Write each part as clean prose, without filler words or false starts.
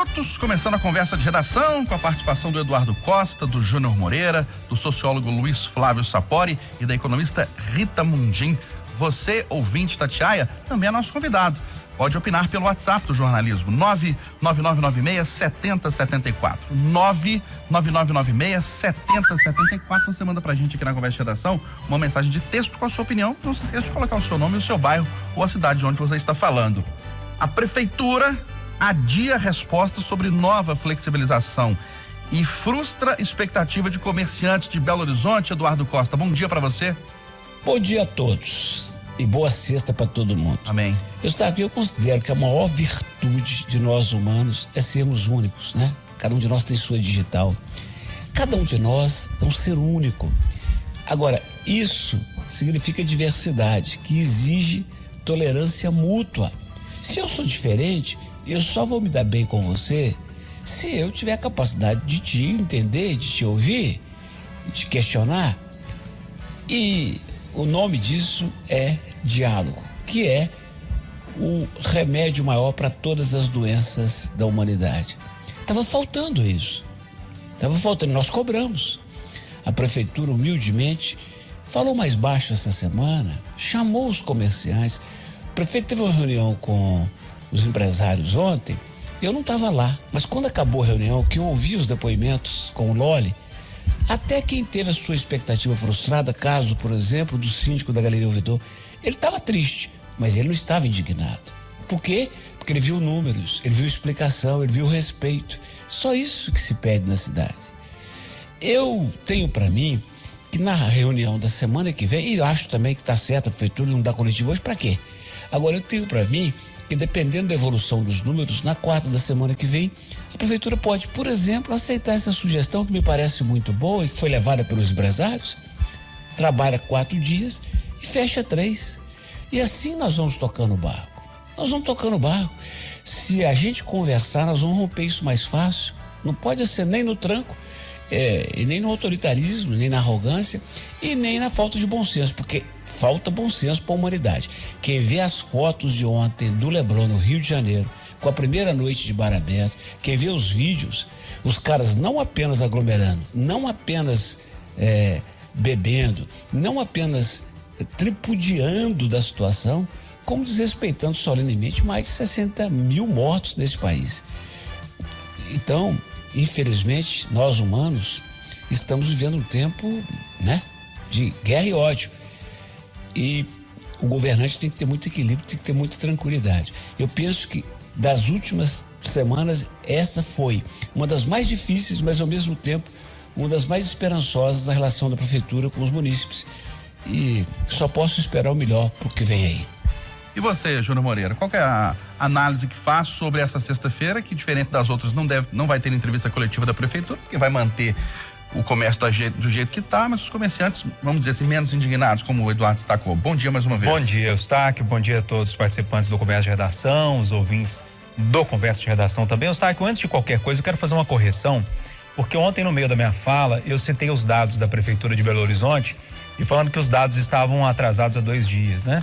minutos, começando a conversa de redação com a participação do Eduardo Costa, do Júnior Moreira, do sociólogo Luiz Flávio Sapori e da economista Rita Mundim. Você, ouvinte Itatiaia, também é nosso convidado. Pode opinar pelo WhatsApp do jornalismo, 99996-7074. 99996-7074. Você manda pra gente aqui na conversa de redação uma mensagem de texto com a sua opinião. Não se esqueça de colocar o seu nome, o seu bairro ou a cidade de onde você está falando. A prefeitura adia resposta sobre nova flexibilização e frustra expectativa de comerciantes de Belo Horizonte. Eduardo Costa, bom dia para você. Bom dia a todos e boa sexta para todo mundo. Amém. Eu considero que a maior virtude de nós humanos é sermos únicos, né? Cada um de nós tem sua digital. Cada um de nós é um ser único. Agora, isso significa diversidade, que exige tolerância mútua. Se eu sou diferente, eu só vou me dar bem com você se eu tiver a capacidade de te entender, de te ouvir, de te questionar. E o nome disso é diálogo, que é o remédio maior para todas as doenças da humanidade. Estava faltando isso. Nós cobramos. A prefeitura, humildemente, falou mais baixo essa semana, chamou os comerciantes. O prefeito teve uma reunião com os empresários ontem. Eu não estava lá, mas quando acabou a reunião, que eu ouvi os depoimentos com o Loli, até quem teve a sua expectativa frustrada, caso, por exemplo, do síndico da Galeria Ouvidor, ele estava triste, mas ele não estava indignado. Por quê? Porque ele viu números, ele viu explicação, ele viu respeito. Só isso que se pede na cidade. Eu tenho para mim que na reunião da semana que vem, e acho também que está certo, a prefeitura não dá coletivo hoje, para quê? Agora eu tenho para mim que, dependendo da evolução dos números, na quarta da semana que vem, a prefeitura pode, por exemplo, aceitar essa sugestão que me parece muito boa e que foi levada pelos empresários. Trabalha 4 dias e fecha 3. E assim nós vamos tocando o barco. Se a gente conversar, nós vamos romper isso mais fácil. Não pode ser nem no tranco, e nem no autoritarismo, nem na arrogância e nem na falta de bom senso, porque falta bom senso para a humanidade. Quem vê as fotos de ontem do Leblon, no Rio de Janeiro, com a primeira noite de bar aberto, quem vê os vídeos, os caras não apenas aglomerando, não apenas bebendo, não apenas tripudiando da situação, como desrespeitando solenemente mais de 60 mil mortos nesse país. Então, infelizmente, nós humanos estamos vivendo um tempo, né, de guerra e ódio. E o governante tem que ter muito equilíbrio, tem que ter muita tranquilidade. Eu penso que das últimas semanas, esta foi uma das mais difíceis, mas ao mesmo tempo uma das mais esperançosas na relação da prefeitura com os munícipes. E só posso esperar o melhor pro que vem aí. E você, Júnior Moreira, qual que é a análise que faz sobre essa sexta-feira, que diferente das outras não vai ter entrevista coletiva da prefeitura, porque vai manter o comércio do jeito que está, mas os comerciantes, vamos dizer assim, menos indignados, como o Eduardo destacou. Bom dia mais uma vez. Bom dia, Eustáquio, bom dia a todos os participantes do Conversa de Redação, os ouvintes do Conversa de Redação também. Eustáquio, antes de qualquer coisa, eu quero fazer uma correção, porque ontem, no meio da minha fala, eu citei os dados da Prefeitura de Belo Horizonte e falando que os dados estavam atrasados há 2 dias, né?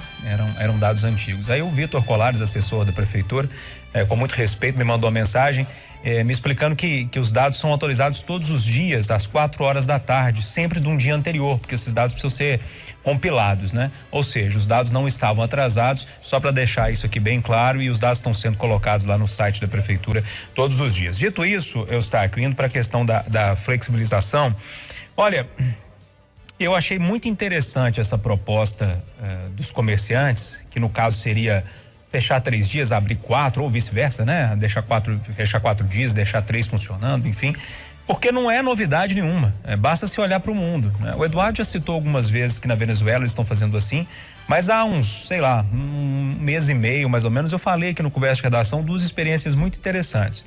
Eram dados antigos. Aí o Vitor Colares, assessor da Prefeitura, com muito respeito, me mandou uma mensagem me explicando que os dados são atualizados todos os dias, às 4 horas da tarde, sempre de um dia anterior, porque esses dados precisam ser compilados, né? Ou seja, os dados não estavam atrasados, só para deixar isso aqui bem claro, e os dados estão sendo colocados lá no site da Prefeitura todos os dias. Dito isso, Eustáquio, indo para a questão da flexibilização, olha, eu achei muito interessante essa proposta dos comerciantes, que no caso seria fechar 3 dias, abrir 4, ou vice-versa, né? Fechar 4 dias, deixar 3 funcionando, enfim, porque não é novidade nenhuma, basta se olhar para o mundo, né? O Eduardo já citou algumas vezes que na Venezuela eles estão fazendo assim, mas há uns, sei lá, 1 mês e meio mais ou menos, eu falei aqui no Conversa de Redação 2 experiências muito interessantes.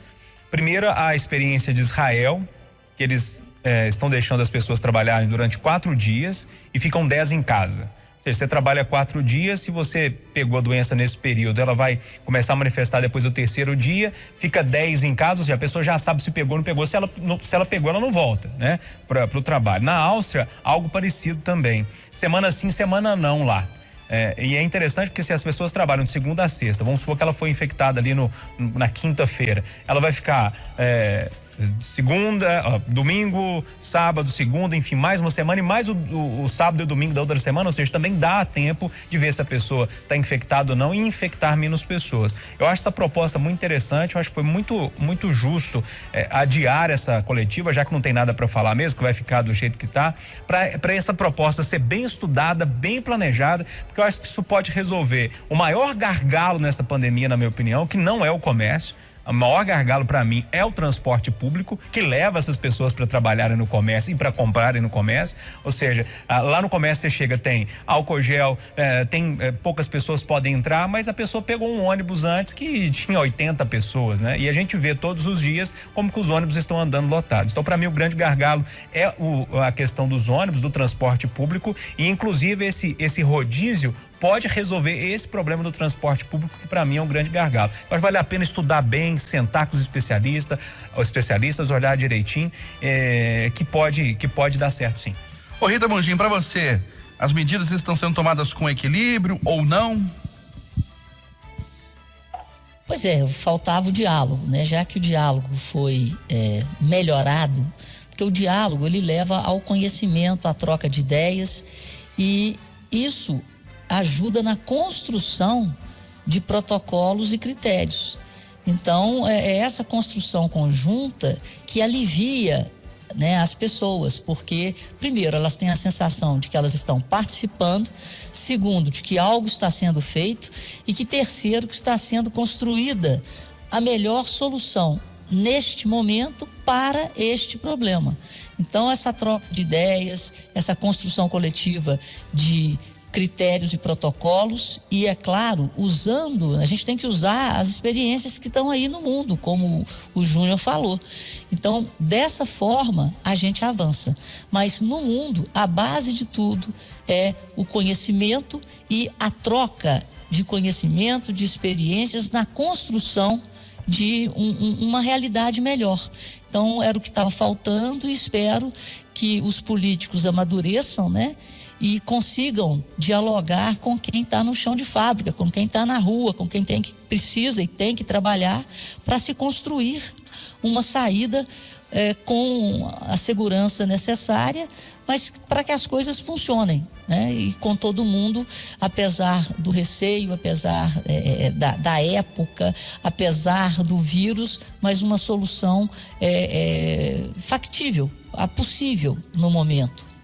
Primeiro, a experiência de Israel, que eles estão deixando as pessoas trabalharem durante 4 dias e ficam 10 em casa. Ou seja, você trabalha 4 dias, se você pegou a doença nesse período, ela vai começar a manifestar depois do 3º dia, fica 10 em casa, ou seja, a pessoa já sabe se pegou ou não pegou, se ela pegou, ela não volta, né, para o trabalho. Na Áustria, algo parecido também. Semana sim, semana não lá. E é interessante porque se as pessoas trabalham de segunda a sexta, vamos supor que ela foi infectada ali na quinta-feira, ela vai ficar segunda, domingo, sábado, segunda, enfim, mais uma semana e mais o sábado e o domingo da outra semana, ou seja, também dá tempo de ver se a pessoa está infectada ou não e infectar menos pessoas. Eu acho essa proposta muito interessante, eu acho que foi muito justo adiar essa coletiva, já que não tem nada para falar mesmo, que vai ficar do jeito que está, para essa proposta ser bem estudada, bem planejada, porque eu acho que isso pode resolver o maior gargalo nessa pandemia, na minha opinião, que não é o comércio. O maior gargalo para mim é o transporte público, que leva essas pessoas para trabalharem no comércio e para comprarem no comércio. Ou seja, lá no comércio você chega, tem álcool gel, poucas pessoas podem entrar, mas a pessoa pegou um ônibus antes que tinha 80 pessoas, né? E a gente vê todos os dias como que os ônibus estão andando lotados. Então, para mim, o grande gargalo é a questão dos ônibus, do transporte público, e inclusive esse rodízio pode resolver esse problema do transporte público, que para mim é um grande gargalo. Mas vale a pena estudar bem, sentar com os especialistas, olhar direitinho, que pode dar certo, sim. Ô Rita Mundim, para você, as medidas estão sendo tomadas com equilíbrio ou não? Pois é, faltava o diálogo, né? Já que o diálogo foi melhorado, porque o diálogo ele leva ao conhecimento, à troca de ideias, e isso ajuda na construção de protocolos e critérios. Então, é essa construção conjunta que alivia, né, as pessoas, porque, primeiro, elas têm a sensação de que elas estão participando, segundo, de que algo está sendo feito, e que, terceiro, que está sendo construída a melhor solução neste momento para este problema. Então, essa troca de ideias, essa construção coletiva de critérios e protocolos, e é claro, a gente tem que usar as experiências que estão aí no mundo, como o Júnior falou. Então, dessa forma, a gente avança. Mas no mundo, a base de tudo é o conhecimento e a troca de conhecimento, de experiências na construção de uma realidade melhor. Então, era o que estava faltando, e espero que os políticos amadureçam, né? E consigam dialogar com quem está no chão de fábrica, com quem está na rua, com quem precisa e tem que trabalhar para se construir uma saída com a segurança necessária, mas para que as coisas funcionem, né? E com todo mundo, apesar do receio, apesar da época, apesar do vírus, mas uma solução factível, possível no momento.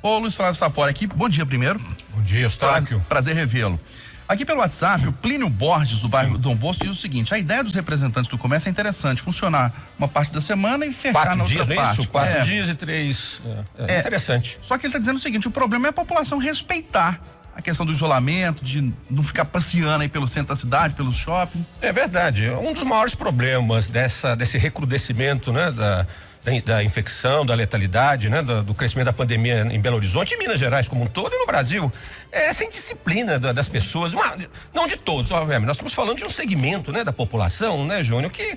Ô Luiz Flávio Sapori aqui, bom dia primeiro. Bom dia, Eustáquio. Prazer revê-lo. Aqui pelo WhatsApp, o Plínio Borges, do bairro Dom Bosco, diz o seguinte: a ideia dos representantes do comércio é interessante, funcionar uma parte da semana e fechar na outra parte. 4 dias e 3. Interessante. Só que ele está dizendo o seguinte: o problema é a população respeitar a questão do isolamento, de não ficar passeando aí pelo centro da cidade, pelos shoppings. É verdade. Um dos maiores problemas desse recrudescimento, né, da infecção, da letalidade, né, do crescimento da pandemia em Belo Horizonte, em Minas Gerais como um todo e no Brasil, é essa indisciplina das pessoas, não de todos, obviamente. Nós estamos falando de um segmento, né, da população, né, Júnior, que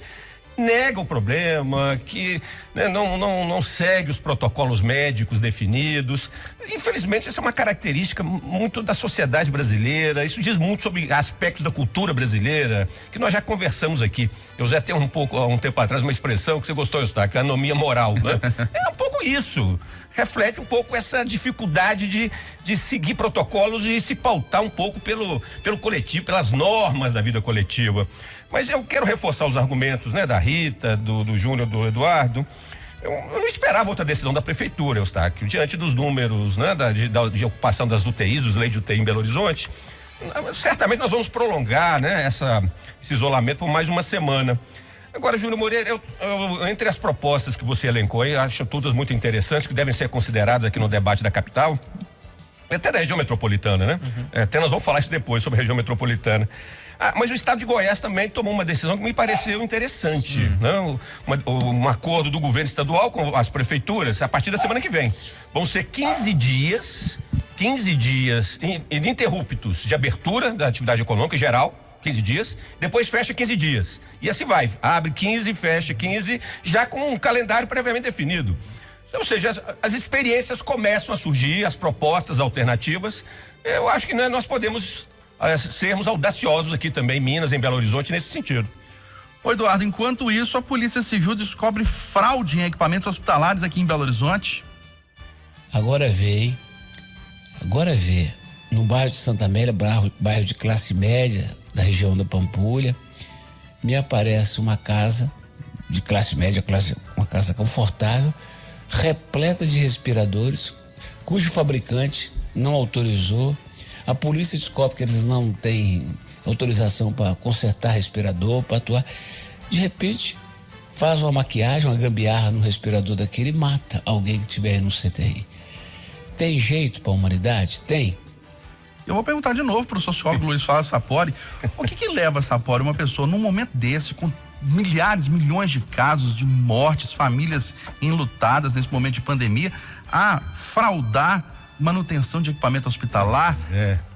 nega o problema, que, né, não segue os protocolos médicos definidos. Infelizmente, essa é uma característica muito da sociedade brasileira. Isso diz muito sobre aspectos da cultura brasileira, que nós já conversamos aqui. Eu já tenho há um tempo atrás uma expressão que você gostou, Eustáquio, anomia moral, né? É um pouco isso. Reflete um pouco essa dificuldade de seguir protocolos e se pautar um pouco pelo coletivo, pelas normas da vida coletiva. Mas eu quero reforçar os argumentos, né, da Rita, do Júnior, do Eduardo. Eu não esperava outra decisão da prefeitura, Eustáquio, diante dos números, né, de ocupação das UTIs, dos leitos de UTI em Belo Horizonte. Certamente nós vamos prolongar, né, esse isolamento por mais uma semana. Agora, Júnior Moreira, eu, entre as propostas que você elencou, eu acho todas muito interessantes, que devem ser consideradas aqui no debate da capital, até da região metropolitana, né? Até nós vamos falar isso depois sobre a região metropolitana. Mas o estado de Goiás também tomou uma decisão que me pareceu interessante, né? Um acordo do governo estadual com as prefeituras a partir da semana que vem. Vão ser 15 dias ininterruptos de abertura da atividade econômica em geral, 15 dias, depois fecha 15 dias. E assim vai, abre 15, fecha 15, já com um calendário previamente definido. Ou seja, as experiências começam a surgir, as propostas alternativas, Eu acho que, né, nós podemos sermos audaciosos aqui também, em Minas, em Belo Horizonte, nesse sentido. Ô Eduardo, enquanto isso, a Polícia Civil descobre fraude em equipamentos hospitalares aqui em Belo Horizonte. Agora vê, no bairro de Santa Amélia, bairro de classe média da região da Pampulha, me aparece uma casa de classe média, uma casa confortável, repleta de respiradores, cujo fabricante não autorizou. A polícia descobre que eles não têm autorização para consertar respirador, para atuar. De repente, faz uma maquiagem, uma gambiarra no respirador daquele e mata alguém que estiver no CTI. Tem jeito para a humanidade? Tem. Eu vou perguntar de novo para o sociólogo Luiz Fala Sapori, o que leva, Sapori, uma pessoa num momento desse, com milhares, milhões de casos de mortes, famílias enlutadas nesse momento de pandemia, a fraudar manutenção de equipamento hospitalar,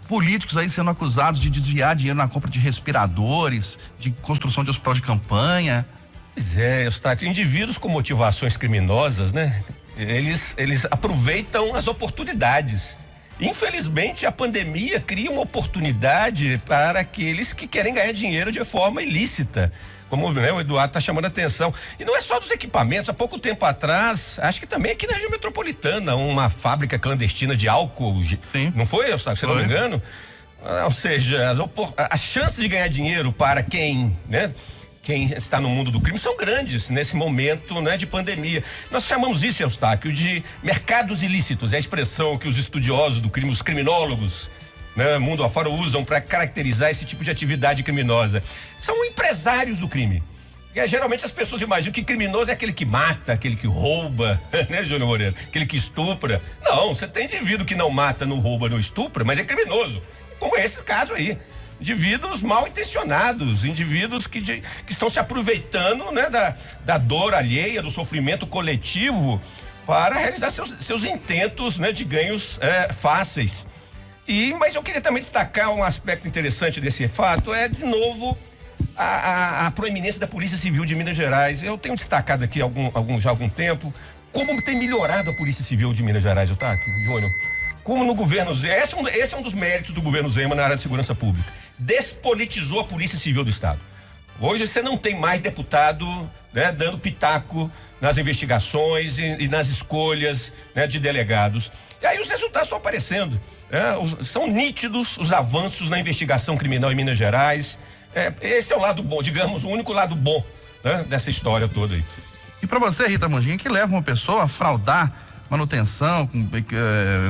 políticos aí sendo acusados de desviar dinheiro na compra de respiradores, de construção de hospital de campanha. Pois é, Eustáquio, indivíduos com motivações criminosas, né? Eles aproveitam as oportunidades. Infelizmente, a pandemia cria uma oportunidade para aqueles que querem ganhar dinheiro de forma ilícita, como, né, o Eduardo está chamando a atenção. E não é só dos equipamentos. Há pouco tempo atrás, acho que também aqui na região metropolitana, uma fábrica clandestina de álcool. Sim. Não foi, Eustáquio, se não me engano? Ou seja, as chances de ganhar dinheiro para quem está no mundo do crime são grandes nesse momento, né, de pandemia. Nós chamamos isso, Eustáquio, de mercados ilícitos. É a expressão que os estudiosos do crime, os criminólogos, né, mundo afora, usam para caracterizar esse tipo de atividade criminosa. São empresários do crime. E, geralmente as pessoas imaginam que criminoso é aquele que mata, aquele que rouba, né, Júnior Moreira? Aquele que estupra. Não, você tem indivíduo que não mata, não rouba, não estupra, mas é criminoso. Como é esse caso aí. Indivíduos mal intencionados, indivíduos que estão se aproveitando, né, da dor alheia, do sofrimento coletivo para realizar seus intentos, né, de ganhos fáceis. Mas eu queria também destacar um aspecto interessante desse fato, de novo, a proeminência da Polícia Civil de Minas Gerais. Eu tenho destacado aqui já há algum tempo como tem melhorado a Polícia Civil de Minas Gerais, Eustáquio, Júnior. Como no governo Zema, esse é um dos méritos do governo Zema na área de segurança pública. Despolitizou a Polícia Civil do Estado. Hoje você não tem mais deputado, né, dando pitaco nas investigações e nas escolhas, né, de delegados. E aí os resultados estão aparecendo. São nítidos os avanços na investigação criminal em Minas Gerais. Esse é o lado bom, digamos, o único lado bom, né, dessa história toda aí. E para você, Rita Mangini, que leva uma pessoa a fraudar manutenção,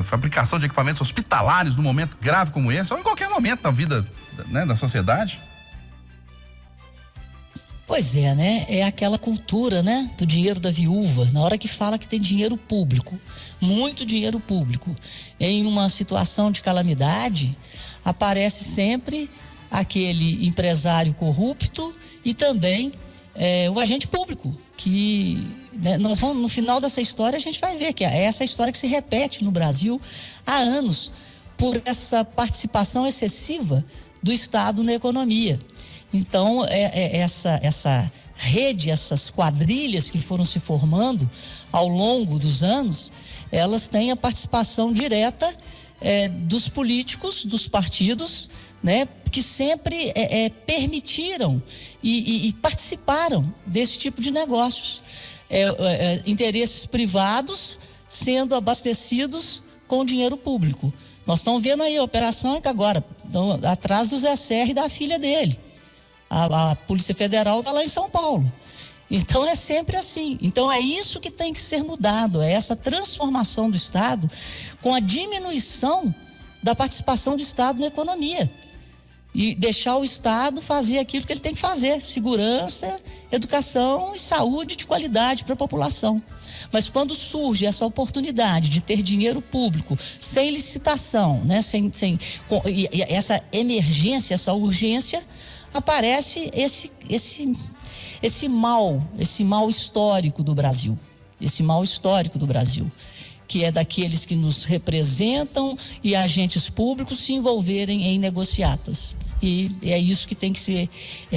fabricação de equipamentos hospitalares num momento grave como esse, ou em qualquer momento da vida, né, da sociedade? Pois é, né? É aquela cultura, né, do dinheiro da viúva. Na hora que fala que tem dinheiro público, muito dinheiro público, em uma situação de calamidade, aparece sempre aquele empresário corrupto e também o agente público, que, né, nós vamos, no final dessa história a gente vai ver que é essa história que se repete no Brasil há anos, por essa participação excessiva do Estado na economia. Então, essa rede, essas quadrilhas que foram se formando ao longo dos anos, elas têm a participação direta dos políticos, dos partidos, né, que sempre permitiram e participaram desse tipo de negócios. Interesses privados sendo abastecidos com dinheiro público. Nós estamos vendo aí a operação que agora estão atrás do Zé Serra e da filha dele. A Polícia Federal está lá em São Paulo. Então é sempre assim. Então é isso que tem que ser mudado, é essa transformação do Estado com a diminuição da participação do Estado na economia. E deixar o Estado fazer aquilo que ele tem que fazer: segurança, educação e saúde de qualidade para a população. Mas quando surge essa oportunidade de ter dinheiro público sem licitação, né, e essa emergência, essa urgência, aparece esse mal histórico do Brasil. Esse mal histórico do Brasil. que é daqueles que nos representam e agentes públicos se envolverem em negociatas. E é isso que tem que ser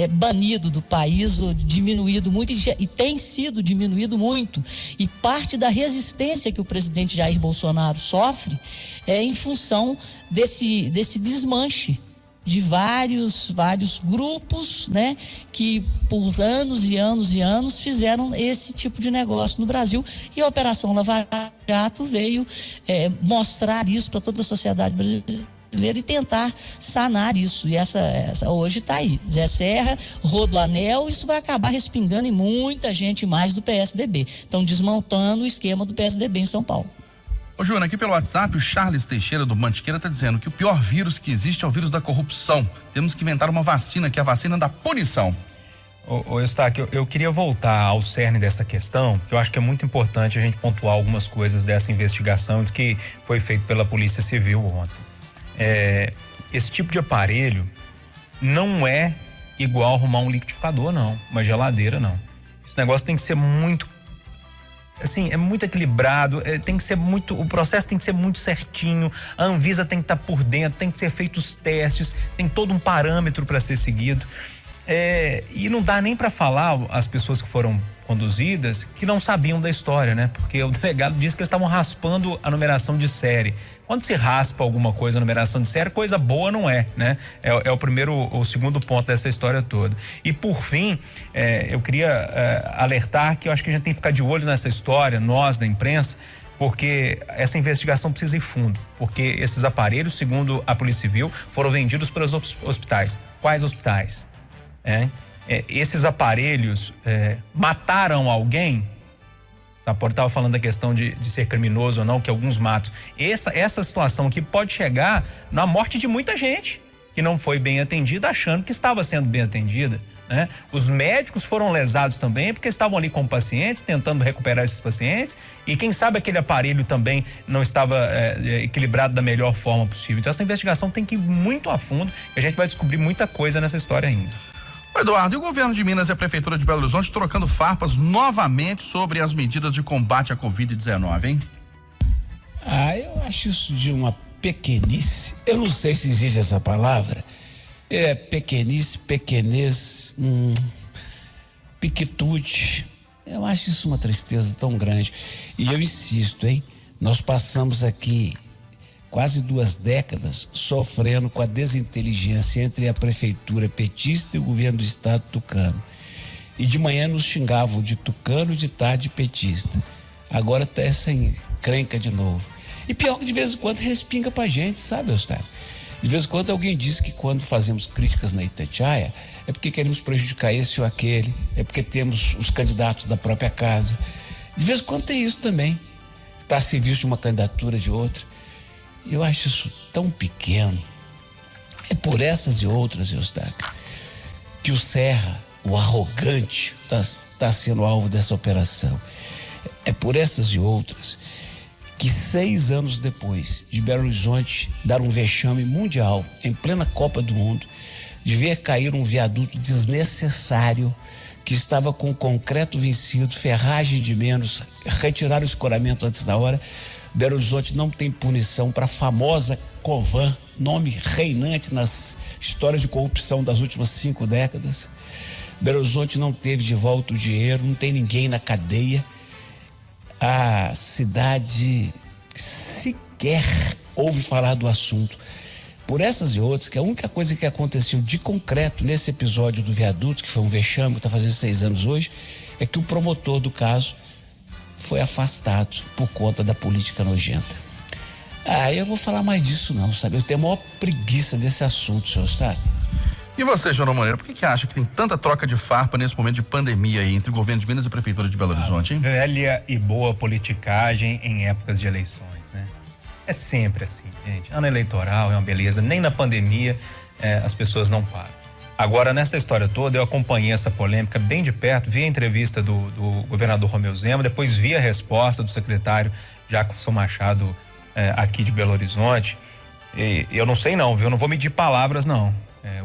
banido do país, ou diminuído muito, e tem sido diminuído muito. E parte da resistência que o presidente Jair Bolsonaro sofre é em função desse desmanche de vários grupos, né, que por anos e anos e anos fizeram esse tipo de negócio no Brasil, e a Operação Lava Jato veio mostrar isso para toda a sociedade brasileira e tentar sanar isso. E essa hoje está aí, Zé Serra, Rodoanel, isso vai acabar respingando em muita gente mais do PSDB. Estão desmontando o esquema do PSDB em São Paulo. Ô, Júnior, aqui pelo WhatsApp, o Charles Teixeira do Mantiqueira está dizendo que o pior vírus que existe é o vírus da corrupção. Temos que inventar uma vacina, que é a vacina da punição. Ô Eustáquio, eu queria voltar ao cerne dessa questão, porque eu acho que é muito importante a gente pontuar algumas coisas dessa investigação do que foi feito pela Polícia Civil ontem. Esse tipo de aparelho não é igual arrumar um liquidificador, não, uma geladeira, não. Esse negócio tem que ser muito, assim, é muito equilibrado, tem que ser muito, o processo tem que ser muito certinho, a Anvisa tem que estar por dentro, tem que ser feitos os testes, tem todo um parâmetro para ser seguido. E não dá nem para falar as pessoas que foram conduzidas que não sabiam da história, né? Porque o delegado disse que eles estavam raspando a numeração de série. Quando se raspa alguma coisa, a numeração de série, coisa boa não é, né? É o segundo ponto dessa história toda. E por fim, eu queria alertar que eu acho que a gente tem que ficar de olho nessa história, nós da imprensa, porque essa investigação precisa ir fundo, porque esses aparelhos, segundo a Polícia Civil, foram vendidos pelos hospitais. Quais hospitais? Esses aparelhos mataram alguém? Sapori estava falando da questão de ser criminoso ou não, que alguns matam. Essa situação aqui pode chegar na morte de muita gente que não foi bem atendida, achando que estava sendo bem atendida, né? Os médicos foram lesados também, porque estavam ali com pacientes, tentando recuperar esses pacientes, e quem sabe aquele aparelho também não estava equilibrado da melhor forma possível. Então essa investigação tem que ir muito a fundo, e a gente vai descobrir muita coisa nessa história ainda. Eduardo, e o governo de Minas e a Prefeitura de Belo Horizonte trocando farpas novamente sobre as medidas de combate à Covid-19, hein? Eu acho isso de uma pequenice. Eu não sei se existe essa palavra. Pequenice, pequenez, piquitude. Eu acho isso uma tristeza tão grande. E eu insisto, hein? Nós passamos aqui quase 2 décadas sofrendo com a desinteligência entre a prefeitura petista e o governo do estado tucano. E de manhã nos xingavam de tucano, de tarde de petista. Agora tá essa encrenca de novo. E pior que de vez em quando respinga pra gente, sabe, Eustáquio? De vez em quando alguém diz que quando fazemos críticas na Itatiaia é porque queremos prejudicar esse ou aquele, é porque temos os candidatos da própria casa. De vez em quando tem isso também. Está a serviço de uma candidatura de outra. Eu acho isso tão pequeno. É por essas e outras, Eustáquio, que o Serra, o arrogante, está sendo alvo dessa operação. É por essas e outras que 6 anos depois de Belo Horizonte dar um vexame mundial em plena Copa do Mundo, de ver cair um viaduto desnecessário que estava com concreto vencido, ferragem de menos, retirar o escoramento antes da hora, Belo Horizonte não tem punição para a famosa Covan, nome reinante nas histórias de corrupção das últimas 5 décadas. Belo Horizonte não teve de volta o dinheiro, não tem ninguém na cadeia. A cidade sequer ouve falar do assunto. Por essas e outras, que a única coisa que aconteceu de concreto nesse episódio do viaduto, que foi um vexame, que está fazendo 6 anos hoje, é que o promotor do caso foi afastado por conta da política nojenta. Eu vou falar mais disso não, sabe? Eu tenho a maior preguiça desse assunto, senhor Eustáquio. E você, João Moreira, por que acha que tem tanta troca de farpa nesse momento de pandemia aí entre o governo de Minas e a Prefeitura de Belo Horizonte, hein? Velha e boa politicagem em épocas de eleições, né? É sempre assim, gente. Ano eleitoral é uma beleza, nem na pandemia as pessoas não param. Agora, nessa história toda, eu acompanhei essa polêmica bem de perto, vi a entrevista do governador Romeu Zema, depois vi a resposta do secretário Jacobson Machado aqui de Belo Horizonte. E eu não sei não, viu? Eu não vou medir palavras, não.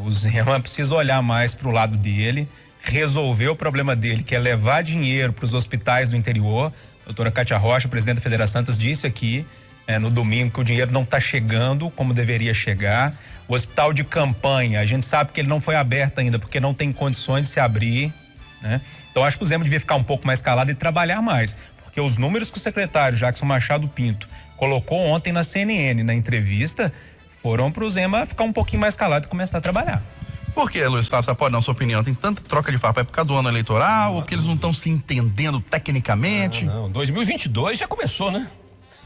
O Zema precisa olhar mais para o lado dele resolver o problema dele, que é levar dinheiro para os hospitais do interior. A doutora Cátia Rocha, presidente da Federa Santas, disse aqui no domingo que o dinheiro não está chegando como deveria chegar. O hospital de campanha, a gente sabe que ele não foi aberto ainda porque não tem condições de se abrir, né? Então acho que o Zema devia ficar um pouco mais calado e trabalhar mais, porque os números que o secretário Jackson Machado Pinto colocou ontem na CNN, na entrevista, foram para o Zema ficar um pouquinho mais calado e começar a trabalhar. Por que, Luiz Flávio, pode dar sua opinião? Tem tanta troca de farpa, é por causa do ano eleitoral, ou que eles não estão se entendendo tecnicamente? Não, 2022 já começou, né?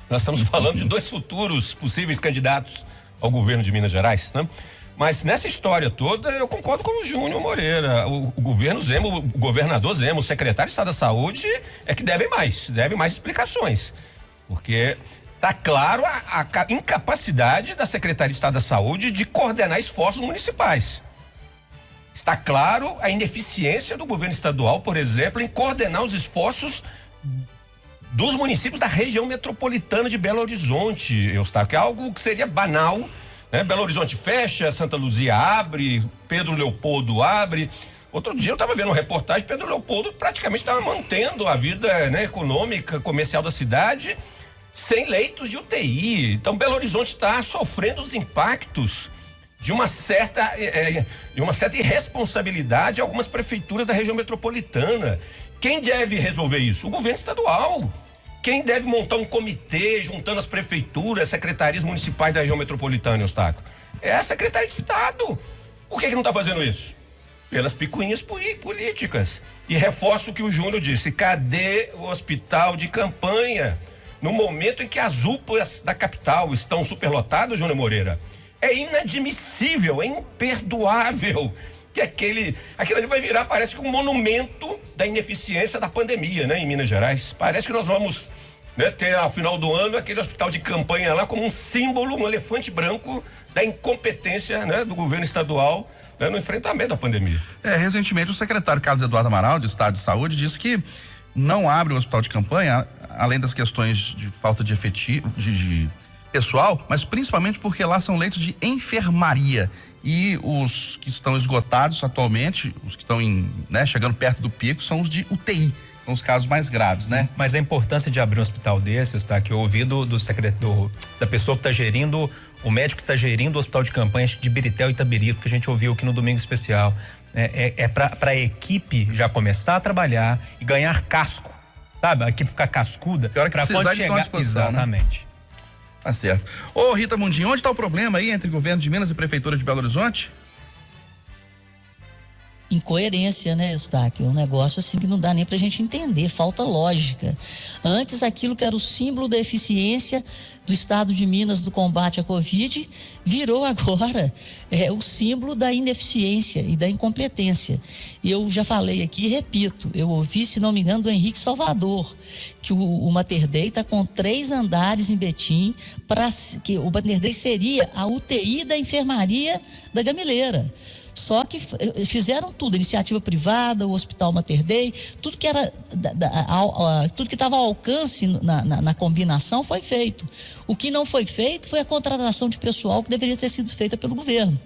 Nós estamos falando de 2 futuros possíveis candidatos ao governo de Minas Gerais, né? Mas nessa história toda eu concordo com o Júnior Moreira. O governo Zema, o governador Zema, o secretário de Estado da Saúde é que deve mais explicações. Porque tá claro a incapacidade da Secretaria de Estado da Saúde de coordenar esforços municipais. Está claro a ineficiência do governo estadual, por exemplo, em coordenar os esforços dos municípios da região metropolitana de Belo Horizonte, Eustáquio, que é algo que seria banal, né? Belo Horizonte fecha, Santa Luzia abre, Pedro Leopoldo abre. Outro dia eu estava vendo uma reportagem, Pedro Leopoldo praticamente estava mantendo a vida, né, econômica, comercial da cidade sem leitos de UTI. Então Belo Horizonte está sofrendo os impactos de uma certa irresponsabilidade de algumas prefeituras da região metropolitana. Quem deve resolver isso? O governo estadual. Quem deve montar um comitê juntando as prefeituras, secretarias municipais da região metropolitana, Eustáquio? É a Secretaria de Estado. Por que não está fazendo isso? Pelas picuinhas políticas. E reforço o que o Júnior disse: cadê o hospital de campanha? No momento em que as UPAs da capital estão superlotadas, Júnior Moreira, é inadmissível, é imperdoável que aquilo ali vai virar, parece que um monumento da ineficiência da pandemia, né, em Minas Gerais. Parece que nós vamos, né, ter ao final do ano aquele hospital de campanha lá como um símbolo, um elefante branco da incompetência, né, do governo estadual, né, no enfrentamento da pandemia. Recentemente o secretário Carlos Eduardo Amaral, de Estado de Saúde, disse que não abre o hospital de campanha, além das questões de falta de efetivo, de pessoal, mas principalmente porque lá são leitos de enfermaria. E os que estão esgotados atualmente, os que estão chegando perto do pico, são os de UTI. São os casos mais graves, né? Mas a importância de abrir um hospital desses, tá? Que eu ouvi da pessoa que está gerindo, o médico que está gerindo o hospital de campanha de Biritel e Itabirito, que a gente ouviu aqui no Domingo Especial. É para a equipe já começar a trabalhar e ganhar casco, sabe? A equipe ficar cascuda. Que hora que precisar de disposição, exatamente. Né? Tá certo. Ô, Rita Mundinho, onde está o problema aí entre governo de Minas e prefeitura de Belo Horizonte? Incoerência, né, Eustáquio? É um negócio assim que não dá nem pra gente entender, falta lógica. Antes, aquilo que era o símbolo da eficiência do estado de Minas do combate à Covid, virou agora o símbolo da ineficiência e da incompetência. E eu já falei aqui e repito, eu ouvi, se não me engano, do Henrique Salvador, que o Mater Dei está com 3 andares em Betim, que o Mater Dei seria a UTI da enfermaria da Gamileira. Só que fizeram tudo, iniciativa privada, o Hospital Mater Dei, tudo que era tudo que estava ao alcance na combinação foi feito. O que não foi feito foi a contratação de pessoal que deveria ter sido feita pelo governo.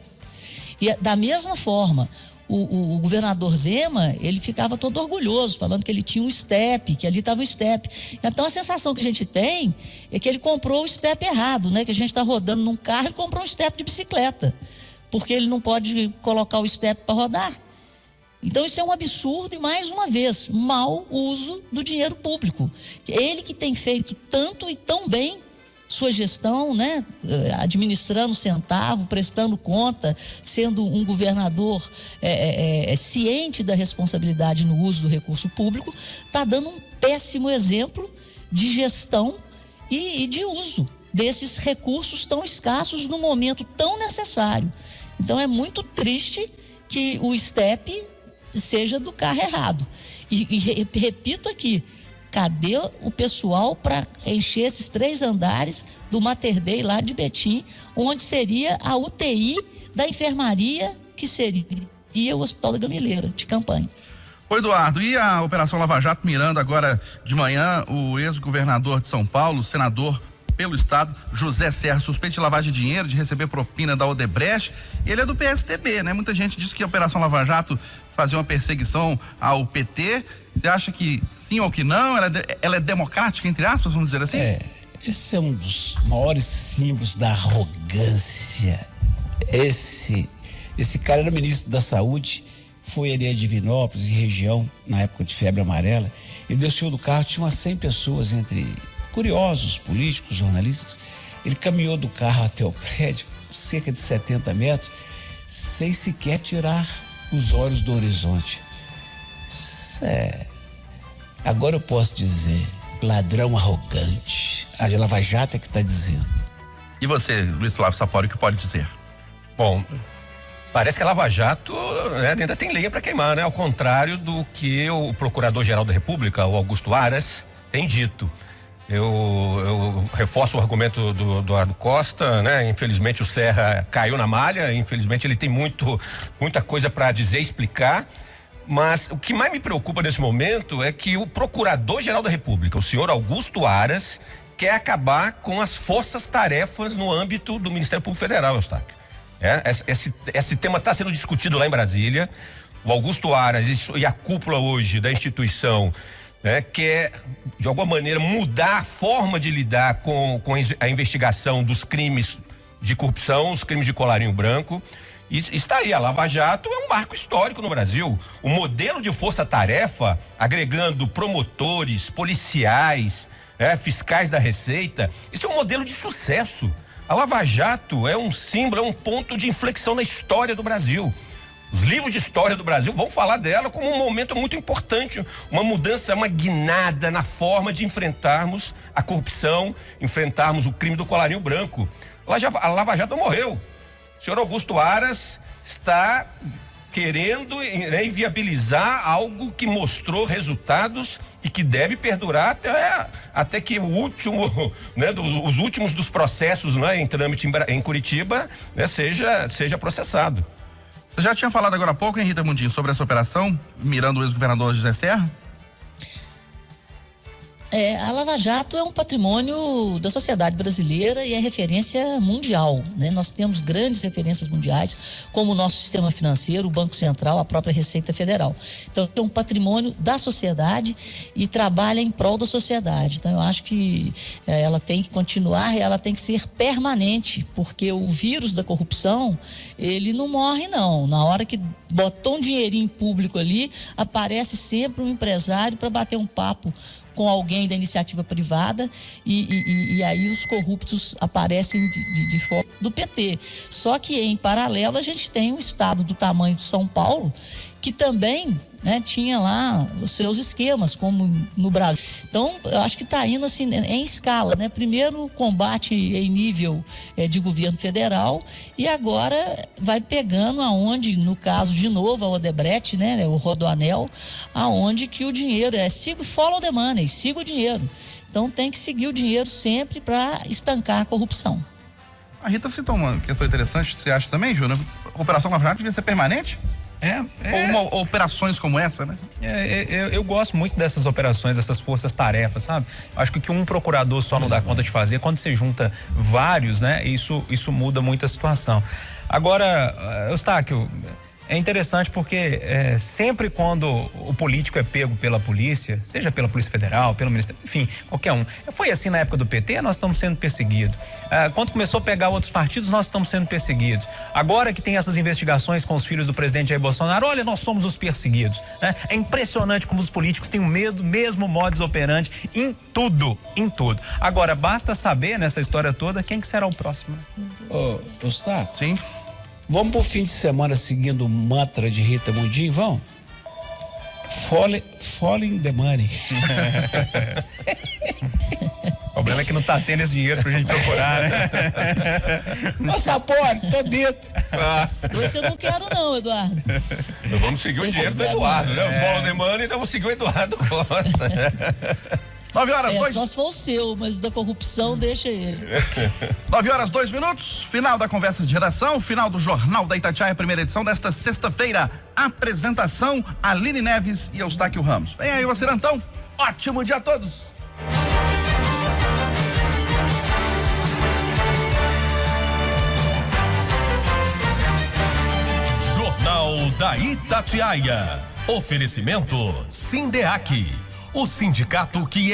E da mesma forma, o governador Zema, ele ficava todo orgulhoso, falando que ele tinha um STEP, que ali estava o STEP. Então a sensação que a gente tem é que ele comprou o STEP errado, né? Que a gente está rodando num carro e comprou um STEP de bicicleta, porque ele não pode colocar o STEP para rodar. Então isso é um absurdo e, mais uma vez, mau uso do dinheiro público. Ele que tem feito tanto e tão bem sua gestão, né? Administrando centavo, prestando conta, sendo um governador ciente da responsabilidade no uso do recurso público, está dando um péssimo exemplo de gestão e de uso desses recursos tão escassos no momento tão necessário. Então é muito triste que o STEP seja do carro errado. E repito aqui, cadê o pessoal para encher esses 3 andares do Mater Dei lá de Betim, onde seria a UTI da enfermaria, que seria o Hospital da Gamileira, de campanha? Ô, Eduardo, e a Operação Lava Jato mirando agora de manhã o ex-governador de São Paulo, senador pelo Estado, José Serra, suspeito de lavagem de dinheiro, de receber propina da Odebrecht. Ele é do PSDB, né? Muita gente diz que a Operação Lava Jato fazia uma perseguição ao PT. Você acha que sim ou que não? Ela é democrática, entre aspas, vamos dizer assim? Esse é um dos maiores símbolos da arrogância. Esse cara era ministro da Saúde, foi ali a Divinópolis, em região, na época de febre amarela. Ele desceu do carro, tinha umas 100 pessoas, entre curiosos, políticos, jornalistas. Ele caminhou do carro até o prédio, cerca de 70 metros, sem sequer tirar os olhos do horizonte. Agora eu posso dizer, ladrão arrogante. A Lava Jato é que está dizendo. E você, Luiz Flávio Sapori, o que pode dizer? Bom, parece que a Lava Jato, né, ainda tem lenha para queimar, né? Ao contrário do que o Procurador-Geral da República, o Augusto Aras, tem dito. Eu reforço o argumento do Eduardo Costa, né? Infelizmente o Serra caiu na malha, infelizmente ele tem muita coisa para dizer, explicar, mas o que mais me preocupa nesse momento é que o Procurador-Geral da República, o senhor Augusto Aras, quer acabar com as forças-tarefas no âmbito do Ministério Público Federal, Eustáquio. Esse tema está sendo discutido lá em Brasília. O Augusto Aras e a cúpula hoje da instituição, né, quer, de alguma maneira, mudar a forma de lidar com a investigação dos crimes de corrupção, os crimes de colarinho branco. E está aí, a Lava Jato é um marco histórico no Brasil. O modelo de força-tarefa, agregando promotores, policiais, fiscais da Receita, isso é um modelo de sucesso. A Lava Jato é um símbolo, é um ponto de inflexão na história do Brasil. Os livros de história do Brasil vão falar dela como um momento muito importante, uma mudança, uma guinada na forma de enfrentarmos a corrupção, enfrentarmos o crime do colarinho branco. A Lava Jato morreu. O senhor Augusto Aras está querendo, né, inviabilizar algo que mostrou resultados e que deve perdurar até que o último, né, os últimos dos processos, né, em trâmite em Curitiba, né, seja processado. Você já tinha falado agora há pouco, hein, Rita Mundinho, sobre essa operação, mirando o ex-governador José Serra? A Lava Jato é um patrimônio da sociedade brasileira e é referência mundial, né? Nós temos grandes referências mundiais, como o nosso sistema financeiro, o Banco Central, a própria Receita Federal. Então, é um patrimônio da sociedade e trabalha em prol da sociedade. Então, eu acho que ela tem que continuar e ela tem que ser permanente, porque o vírus da corrupção, ele não morre, não. Na hora que botou um dinheirinho público ali, aparece sempre um empresário para bater um papo com alguém da iniciativa privada e aí os corruptos aparecem de forma do PT. Só que em paralelo a gente tem um estado do tamanho de São Paulo que também, né, tinha lá os seus esquemas, como no Brasil. Então, eu acho que está indo assim em escala, né? Primeiro o combate em nível de governo federal e agora vai pegando aonde, no caso de novo a Odebrecht, né, o Rodoanel, aonde que o dinheiro follow the money, siga o dinheiro. Então tem que seguir o dinheiro sempre para estancar a corrupção. A Rita citou uma questão interessante, você acha também, Júnior? A Operação Lava Jato devia ser permanente? Ou operações como essa, né? Eu gosto muito dessas operações, dessas forças-tarefas, sabe? Acho que o que um procurador só não dá conta de fazer, quando você junta vários, né? Isso muda muito a situação. Agora, Eustáquio, é interessante porque sempre quando o político é pego pela polícia, seja pela Polícia Federal, pelo Ministério, enfim, qualquer um. Foi assim na época do PT, nós estamos sendo perseguidos. Quando começou a pegar outros partidos, nós estamos sendo perseguidos. Agora que tem essas investigações com os filhos do presidente Jair Bolsonaro, olha, nós somos os perseguidos, né? É impressionante como os políticos têm o mesmo modus operandi em tudo. Agora, basta saber nessa história toda quem que será o próximo. Eustáquio? Sim. Vamos pro fim de semana seguindo o mantra de Rita Mundinho, vamos? Falling the money. O problema é que não tá tendo esse dinheiro pra gente procurar, né? Ô, Sapori, tô dentro. Esse eu não quero não, Eduardo. Nós vamos seguir o dinheiro do Eduardo, né? O Follow the Money, então vamos seguir o Eduardo Costa. 9 horas, só se for o seu, mas o da corrupção deixa ele. 9 horas, 2 minutos, final da conversa de redação, final do Jornal da Itatiaia, primeira edição desta sexta-feira. Apresentação, Aline Neves e Eustáquio Ramos. Vem aí, Vacirantão. Ótimo dia a todos. da Itatiaia. Oferecimento Sindeac, o sindicato que é